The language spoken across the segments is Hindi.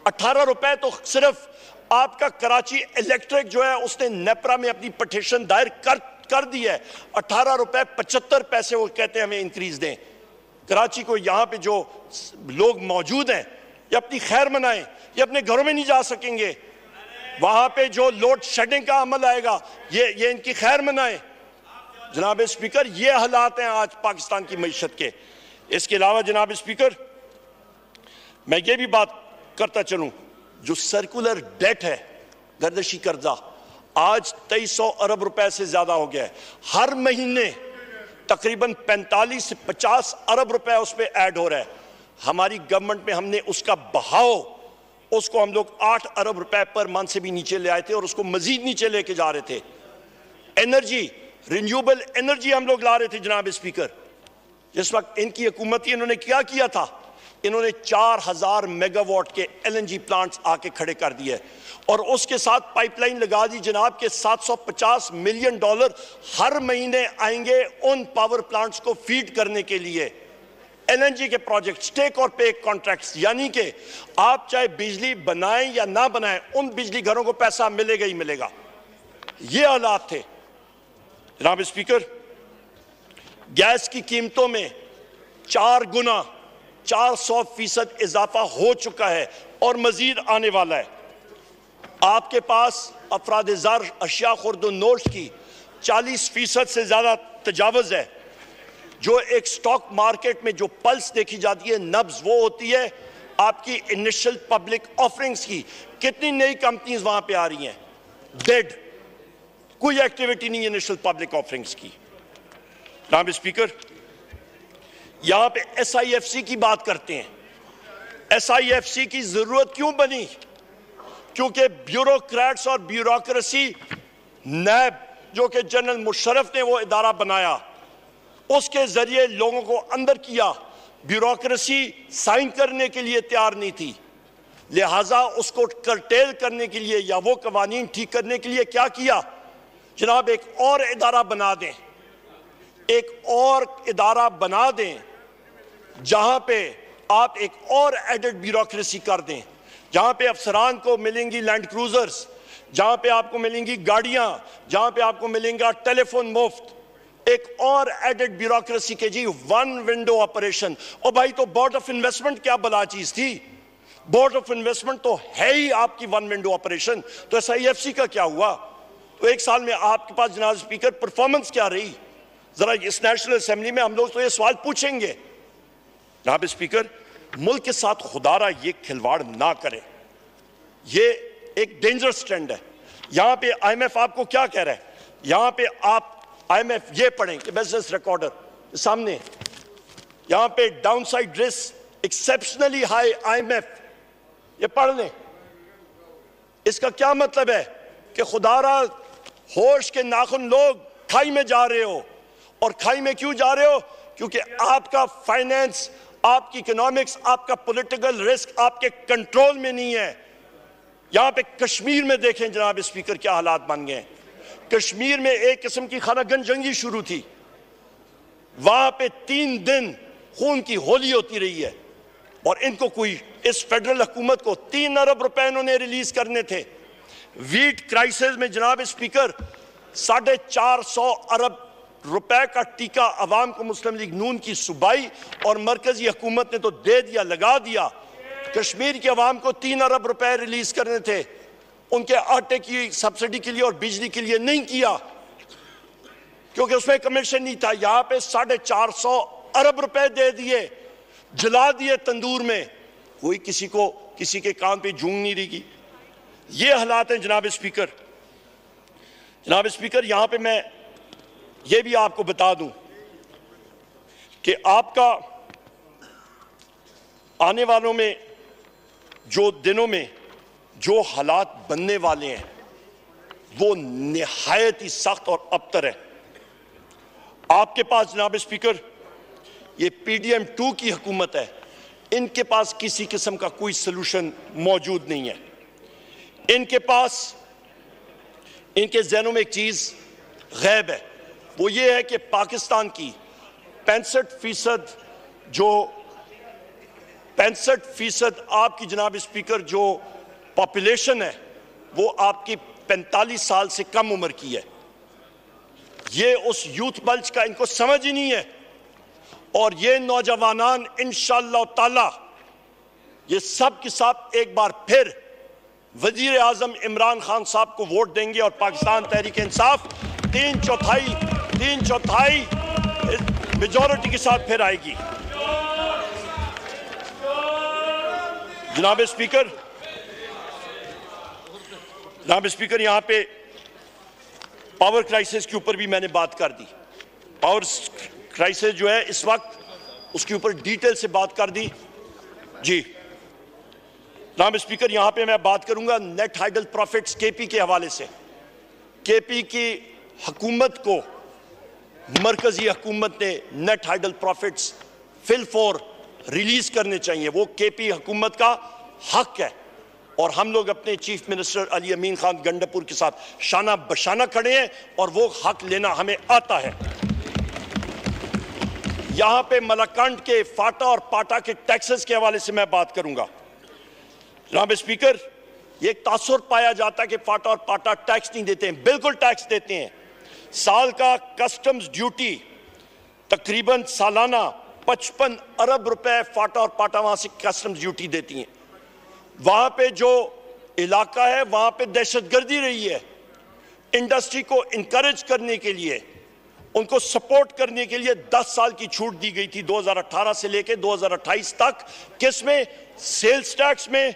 18 रुपए तो सिर्फ आपका कराची इलेक्ट्रिक जो है उसने नेपरा में अपनी पटिशन दायर कर दी है। 18 रुपए 75 पैसे वो कहते हैं हमें इंक्रीज दें। कराची को यहां पे जो लोग मौजूद हैं ये अपनी खैर मनाएं, ये अपने घरों में नहीं जा सकेंगे। वहां पे जो लोड शेडिंग का अमल आएगा ये इनकी खैर मनाएं। जनाब स्पीकर, ये हालात हैं आज पाकिस्तान की मईशत के। इसके अलावा जनाब स्पीकर, मैं ये भी बात करता चलूं, जो सर्कुलर डेट है, गर्दशी कर्जा, आज 2300 अरब रुपए से ज्यादा हो गया है। हर महीने तकरीबन 45 से 50 अरब रुपए उस पर ऐड हो रहा है। हमारी गवर्नमेंट में हमने उसका बहाव, उसको हम लोग 8 अरब रुपए पर मंथ से भी नीचे ले आए थे और उसको मजीद नीचे लेके जा रहे थे। एनर्जी, रिन्यूएबल एनर्जी हम लोग ला रहे थे जनाब स्पीकर। जिस वक्त इनकी हुकूमत थी, इन्होंने क्या किया था? इन्होंने 4000 मेगावाट के एलएनजी प्लांट्स आके खड़े कर दिए और उसके साथ पाइपलाइन लगा दी जनाब के $750 मिलियन हर महीने आएंगे उन पावर प्लांट्स को फीड करने के लिए। एलएनजी के प्रोजेक्ट, टेक और पे कॉन्ट्रैक्ट्स, यानी कि आप चाहे बिजली बनाएं या ना बनाएं, उन बिजली घरों को पैसा मिलेगा ही मिलेगा। ये हालात थे जनाब स्पीकर। गैस की कीमतों में 4 गुना 400% इजाफा हो चुका है और मजीद आने वाला है। आपके पास अफराद-ए-ज़र अशिया खुर्द नोश की 40% से ज्यादा तजावुज है। जो एक स्टॉक मार्केट में जो पल्स देखी जाती है, नब्ज, वो होती है आपकी इनिशियल पब्लिक ऑफरिंग्स की। कितनी नई कंपनीज वहां पे आ रही हैं? डेड, कोई एक्टिविटी नहीं इनिशियल पब्लिक ऑफरिंग्स की। जनाब स्पीकर, यहां पे SIFC की बात करते हैं। SIFC की जरूरत क्यों बनी? क्योंकि ब्यूरोक्रेट्स और ब्यूरोक्रेसी, नैब जो कि जनरल मुशर्रफ ने वो इदारा बनाया, उसके जरिए लोगों को अंदर किया। ब्यूरोक्रेसी साइन करने के लिए तैयार नहीं थी, लिहाजा उसको कर्टेल करने के लिए या वो कवानीन ठीक करने के लिए क्या किया जनाब? एक और इदारा बना दें, एक और इदारा बना दें जहां पे आप एक और एडेड ब्यूरोक्रेसी कर दें, जहां पे अफसरान को मिलेंगी लैंड क्रूजर्स, जहां पे आपको मिलेंगी गाड़ियां, जहां पे आपको मिलेगा टेलीफोन मुफ्त। एक और एडेड ब्यूरोक्रेसी के जी, 1 विंडो ऑपरेशन। और भाई, तो बोर्ड ऑफ इन्वेस्टमेंट क्या बला चीज थी? बोर्ड ऑफ इन्वेस्टमेंट तो है ही आपकी 1 विंडो ऑपरेशन। तो SIFC का क्या हुआ? तो एक साल में आपके पास जनाब स्पीकर परफॉर्मेंस क्या रही? जरा इस नेशनल असेंबली में हम लोग तो ये सवाल पूछेंगे। जनाब स्पीकर, मुल्क के साथ खुदारा ये खिलवाड़ ना करें, ये एक डेंजरस ट्रेंड है। यहां पे IMF आपको क्या कह रहा है? यहां पे आप IMF ये पढ़ें कि बिजनेस रिकॉर्डर सामने, यहां पे downside risk exceptionally high IMF, ये पढ़ लें। इसका क्या मतलब है कि खुदारा होश के नाखुन लोग खाई में जा रहे हो। और खाई में क्यों जा रहे हो? क्योंकि आपका फाइनेंस, आपकी इकोनॉमिक्स, आपका पॉलिटिकल रिस्क आपके कंट्रोल में नहीं है। यहां पे कश्मीर में देखें जनाब स्पीकर क्या हालात बन गए। कश्मीर में एक किस्म की खानागन जंगी शुरू थी, वहां पे 3 दिन खून की होली होती रही है और इनको कोई, इस फेडरल हुकूमत को 3 अरब रुपए इन्होंने रिलीज करने थे। वीट क्राइसिस में जनाब स्पीकर 450 अरब रुपए का टीका अवाम को मुस्लिम लीग नून की सूबाई और मरकजी हुकूमत ने तो दे दिया, लगा दिया। कश्मीर के अवाम को 3 अरब रुपए रिलीज करने थे, उनके आटे की सब्सिडी के लिए और बिजली के लिए नहीं किया क्योंकि उसमें कमीशन नहीं था। यहां पे 450 अरब रुपए दे दिए, जला दिए तंदूर में, कोई किसी को किसी के कान पे जूं नहीं रही। ये हालात हैं जनाब स्पीकर। जनाब स्पीकर, यहां पे मैं ये भी आपको बता दूं कि आपका आने वालों में जो दिनों में जो हालात बनने वाले हैं वो निहायत ही सख्त और अबतर है। आपके पास जनाब स्पीकर ये PDM 2 की हुकूमत है, इनके पास किसी किस्म का कोई सलूशन मौजूद नहीं है। इनके पास, इनके ज़हनों में एक चीज गैब है, वो ये है कि पाकिस्तान की 65% जो 65% आपकी जनाब स्पीकर जो पॉपुलेशन है वो आपकी 45 साल से कम उम्र की है। ये उस यूथ बल्ज का इनको समझ ही नहीं है। और ये नौजवानान इंशाअल्लाह ताला ये सब के सब एक बार फिर वजीर आजम इमरान खान साहब को वोट देंगे और पाकिस्तान तहरीक इंसाफ तीन चौथाई मेजॉरिटी के साथ फिर आएगी। जनाब स्पीकर, यहां पे पावर क्राइसिस के ऊपर भी मैंने बात कर दी। पावर क्राइसिस जो है इस वक्त उसके ऊपर डिटेल से बात कर दी जी। जनाब स्पीकर, यहां पे मैं बात करूंगा नेट हाइडल प्रॉफिट्स केपी के हवाले से। केपी की हुकूमत को मरकजी हुकूमत ने net hydel profits fill for release करने चाहिए। वो केपी हुकूमत का हक है और हम लोग अपने चीफ मिनिस्टर अली अमीन खान गंडापुर के साथ शाना बशाना खड़े हैं और वो हक लेना हमें आता है। यहां पे मलाकंड के फाटा और पाटा के टैक्सेस के हवाले से मैं बात करूंगा। जनाब स्पीकर, ये तासुर पाया जाता है कि फाटा और पाटा टैक्स नहीं देते हैं। बिल्कुल टैक्स देते हैं। साल का कस्टम्स ड्यूटी तकरीबन सालाना 55 अरब रुपए फाटा और पाटा वहां से कस्टम्स ड्यूटी देती हैं। वहां पे जो इलाका है वहां पे दहशतगर्दी रही है। इंडस्ट्री को इनकरेज करने के लिए, उनको सपोर्ट करने के लिए 10 साल की छूट दी गई थी 2018 से लेकर 2028 तक। किसमें? सेल्स टैक्स में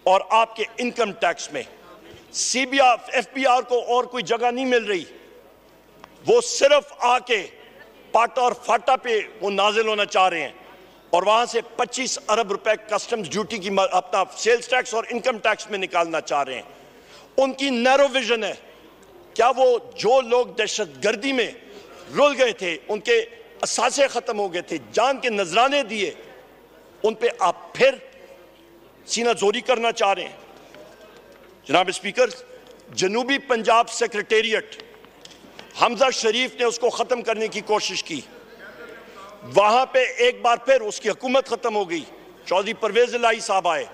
और आपके इनकम टैक्स में। सीबीआर एफबीआर को और कोई जगह नहीं मिल रही। वो सिर्फ आके पाटा और फाटा पे वो नाजिल होना चाह रहे हैं और वहां से 25 अरब रुपए कस्टम्स ड्यूटी की अपना सेल्स टैक्स और इनकम टैक्स में निकालना चाह रहे हैं। उनकी नैरो विजन है। क्या वो जो लोग दहशतगर्दी में रुल गए थे, उनके असासे खत्म हो गए थे, जान के नजराने दिए, उन पे आप फिर सीना जोरी करना चाह रहे हैं? जनाब स्पीकर, जनूबी पंजाब सेक्रेटेरिएट हमजा शरीफ ने उसको खत्म करने की कोशिश की। वहां पे एक बार फिर उसकी हुकूमत खत्म हो गई। चौधरी परवेज इलाही साहब आए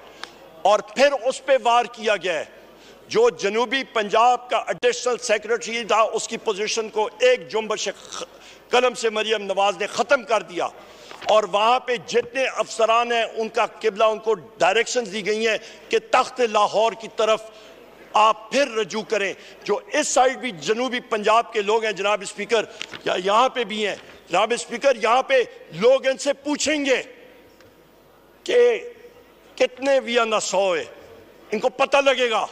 और फिर उस पे वार किया गया है। जो जनूबी पंजाब का एडिशनल सेक्रेटरी था उसकी पोजीशन को एक जुम्बश कलम से मरियम नवाज ने खत्म कर दिया और वहां पे जितने अफसरान हैं उनका किबला, उनको डायरेक्शंस दी गई हैं कि तख्त लाहौर की तरफ आप फिर रजू करें। जो इस साइड भी जनूबी पंजाब के लोग हैं जनाब स्पीकर, या यहां पे भी हैं जनाब स्पीकर, यहां पे लोग इनसे पूछेंगे कि कितने वियना 100 है, इनको पता लगेगा।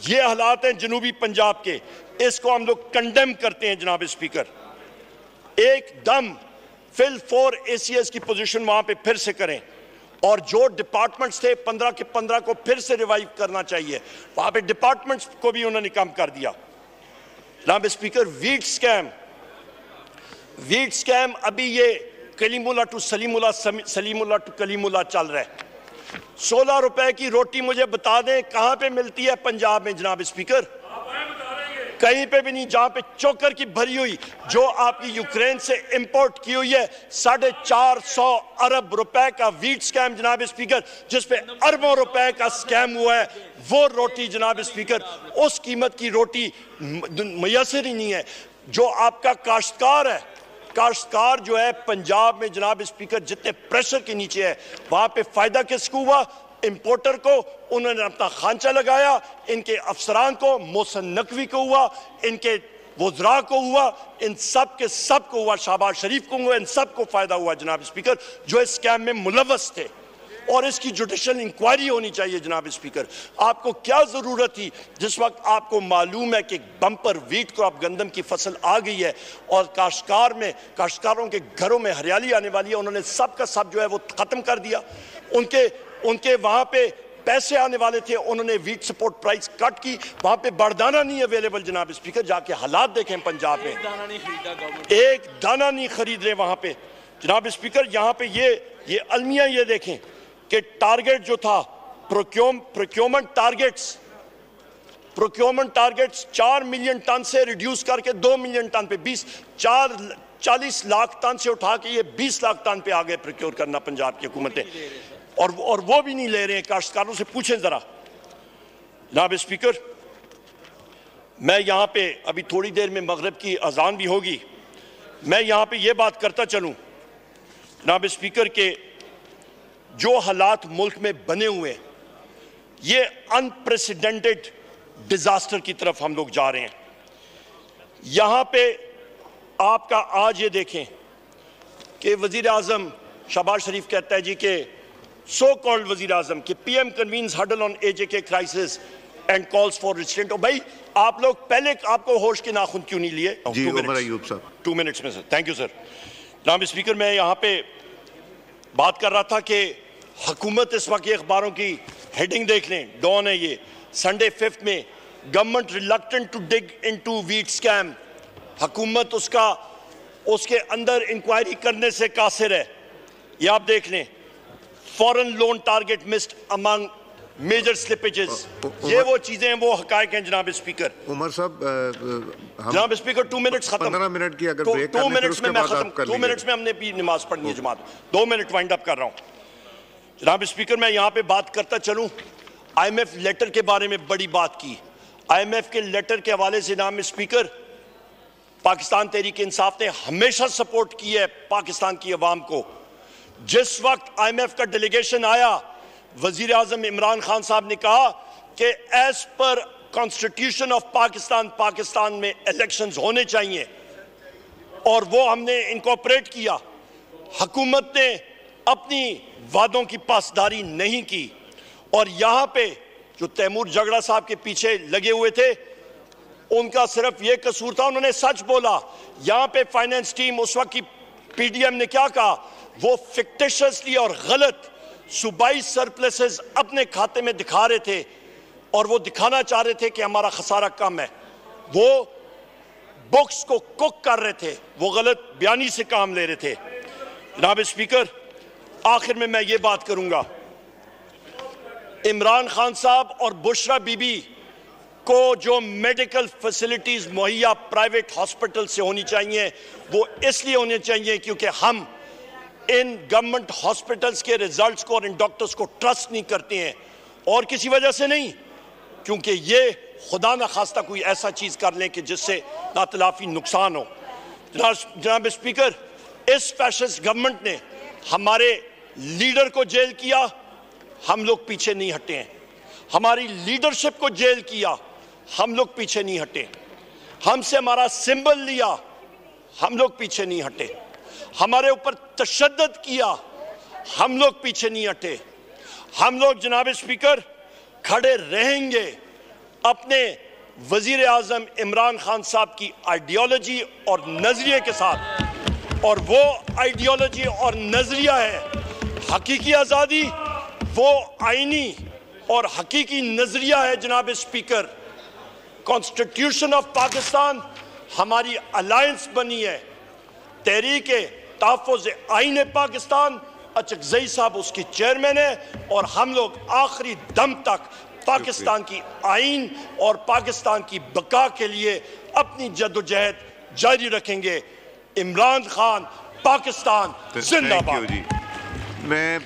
ये हालात हैं जनूबी पंजाब के, इसको हम लोग कंडेम करते हैं जनाब स्पीकर। एकदम फिल फॉर एसीएस की पोजीशन वहां पे फिर से करें और जो डिपार्टमेंट्स थे 15 के 15 को फिर से रिवाइव करना चाहिए। वहां पे डिपार्टमेंट्स को भी उन्होंने कम कर दिया। जनाब स्पीकर, वीट स्कैम अभी ये कलीमुल्ला टू सलीमुल्ला, सलीमुल्ला टू कलीमुल्ला चल रहा है। 16 रुपए की रोटी मुझे बता दें कहां पे मिलती है पंजाब में जनाब स्पीकर? कहीं पे भी नहीं। जहां पे चोकर की भरी हुई जो आपकी यूक्रेन से इंपोर्ट की हुई है 450 अरब रुपए का वीट स्कैम जनाब स्पीकर, जिसपे अरबों रुपए का स्कैम हुआ है, वो रोटी जनाब स्पीकर, उस कीमत की रोटी मुयसर ही नहीं है। जो आपका काश्तकार है, काश्तकार जो है पंजाब में जनाब स्पीकर जितने प्रेशर के नीचे है, वहां पे फायदा किसको हुआ? इंपोर्टर को। उन्होंने अपना खांचा लगाया। इनके अफसरान को, मोहसिन नकवी को हुआ, इनके वज़रा को हुआ, इन सब के सब को हुआ, शहबाज शरीफ को हुआ, इन सब को फायदा हुआ जनाब स्पीकर, जो इस स्कैम में मुलव्वस थे। और इसकी जुडिशल इंक्वायरी होनी चाहिए जनाब स्पीकर। आपको क्या जरूरत थी जिस वक्त आपको मालूम है कि बम्पर वीट को अब गंदम की फसल आ गई है और काश्तकारों के घरों में हरियाली आने वाली है, उन्होंने सब का सब जो है वो खत्म कर दिया। उनके वहां पे पैसे आने वाले थे, उन्होंने वीट सपोर्ट प्राइस कट की। वहां पे बारदाना नहीं अवेलेबल जनाब स्पीकर। जाके हालात देखें पंजाब में, एक दाना नहीं खरीद रहे वहां पे जनाब स्पीकर। यहाँ पे ये अलमिया ये देखें कि टारगेट जो था प्रोक्योरमेंट टारगेट्स 4 मिलियन टन से रिड्यूस करके 2 मिलियन टन पे 40 लाख टन से उठा के ये 20 लाख टन पे आ गए प्रोक्योर करना पंजाब की हुकूमतें। और वो भी नहीं ले रहे हैं। काश्तकारों से पूछें जरा। जनाब स्पीकर, मैं यहां पे अभी थोड़ी देर में मगरिब की अजान भी होगी, मैं यहां पे ये बात करता चलूं जनाब स्पीकर के जो हालात मुल्क में बने हुए हैं, ये अनप्रेसिडेंटेड डिजास्टर की तरफ हम लोग जा रहे हैं। यहां पे आपका आज ये देखें कि वजीर आजम शहबाज शरीफ कहता है जी कि सो कॉल्ड वजीर आजम कि PM convenes huddle on AJK crisis and calls for restraint. भाई आप लोग पहले आपको होश के नाखून क्यों नहीं लिए? जी उमर अयूब साहब 2 मिनट्स में सर। Thank you sir. जनाब स्पीकर, मैं यहाँ पे बात कर रहा था कि हुकूमत इस वक्त अखबारों की हेडिंग देख लें, डॉन है ये, संडे 5 में government reluctant to dig into wheat scam. हुकूमत उसके अंदर इंक्वायरी करने से कासिर है। ये आप देख लें, foreign loan target missed among major slippages. ये वो चीजें हैं, वो हकायक हैं जनाब स्पीकर। उमर साहब जनाब स्पीकर 2 मिनट्स खत्म। 15 मिनट की अगर ब्रेक 2 मिनट्स में मैं खत्म, 2 मिनट्स में हमने भी नमाज पढ़नी है जुमात। 2 मिनट वाइंड अप कर रहा हूं जनाब स्पीकर। मैं यहां पे बात करता चलूं, IMF लेटर के बारे में बड़ी बात की। IMF के लेटर के हवाले से जनाब स्पीकर, पाकिस्तान तहरीक इंसाफ ने हमेशा सपोर्ट की है पाकिस्तान की अवाम को। जिस वक्त IMF का डेलीगेशन आया, वजीर आजम इमरान खान साहब ने कहा कि as per constitution of Pakistan में इलेक्शंस होने चाहिए, और वो हमने इनकॉर्पोरेट किया। हुकूमत ने अपनी वादों की पासदारी नहीं की, और यहां पे जो तैमूर जगड़ा साहब के पीछे लगे हुए थे, उनका सिर्फ ये कसूर था, उन्होंने सच बोला। यहां पे फाइनेंस टीम उस वक्त की PDM ने क्या कहा, वो फिक्टिशियसली और गलत सूबाई सरप्लसेस अपने खाते में दिखा रहे थे, और वो दिखाना चाह रहे थे कि हमारा खसारा कम है। वो बुक्स को कुक कर रहे थे, वो गलत बयानी से काम ले रहे थे। जनाब स्पीकर, आखिर में मैं ये बात करूंगा, इमरान खान साहब और बुशरा बीबी को जो मेडिकल फैसिलिटीज मुहैया प्राइवेट हॉस्पिटल से होनी चाहिए, वो इसलिए होनी चाहिए क्योंकि हम इन गवर्नमेंट हॉस्पिटल्स के रिजल्ट्स को और इन डॉक्टर्स को ट्रस्ट नहीं करते हैं, और किसी वजह से नहीं, क्योंकि ये खुदा न खास्ता कोई ऐसा चीज कर लें कि जिससे नातलाफी नुकसान हो। जनाब स्पीकर, इस फैशिस्ट गवर्नमेंट ने हमारे लीडर को जेल किया, हम लोग पीछे नहीं हटे हैं। हमारी लीडरशिप को जेल किया, हम लोग पीछे नहीं हटे। हमसे हमारा सिंबल लिया, हम लोग पीछे नहीं हटे। हमारे ऊपर तशद्दुद किया, हम लोग पीछे नहीं हटे। हम लोग जनाब स्पीकर खड़े रहेंगे अपने वजीर आजम इमरान खान साहब की आइडियोलॉजी और नजरिए के साथ, और वो आइडियोलॉजी और नजरिया है हकीकी आज़ादी। वो आईनी और हकीकी नजरिया है जनाब स्पीकर। कॉन्स्टिट्यूशन ऑफ पाकिस्तान हमारी अलायंस बनी है, तहरीक तहफ़्फ़ुज़ आईन पाकिस्तान, अचकज़ई साहब उसकी चेयरमैन है, और हम लोग आखिरी दम तक पाकिस्तान की आईन और पाकिस्तान की बका के लिए अपनी जद्दोजहद जारी रखेंगे। इमरान खान पाकिस्तान जिंदाबाद। मैं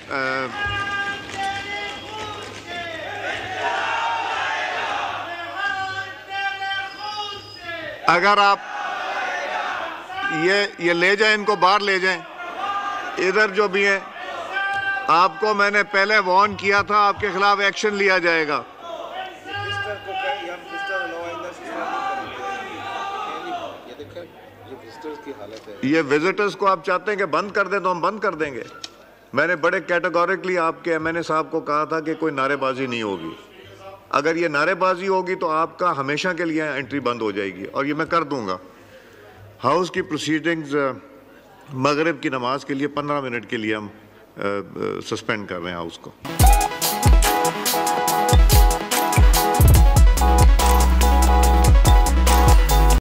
अगर आप ये ले जाएं, इनको बाहर ले जाएं, इधर जो भी हैं, आपको मैंने पहले वार्न किया था, आपके खिलाफ एक्शन लिया जाएगा। ये विजिटर्स को आप चाहते हैं कि बंद कर दें तो हम बंद कर देंगे। मैंने बड़े कैटेगोरिकली आपके MNA साहब को कहा था कि कोई नारेबाजी नहीं होगी। अगर ये नारेबाजी होगी तो आपका हमेशा के लिए एंट्री बंद हो जाएगी, और ये मैं कर दूंगा। हाउस की प्रोसीडिंग्स मगरिब की नमाज के लिए 15 मिनट के लिए हम सस्पेंड कर रहे हैं हाउस को।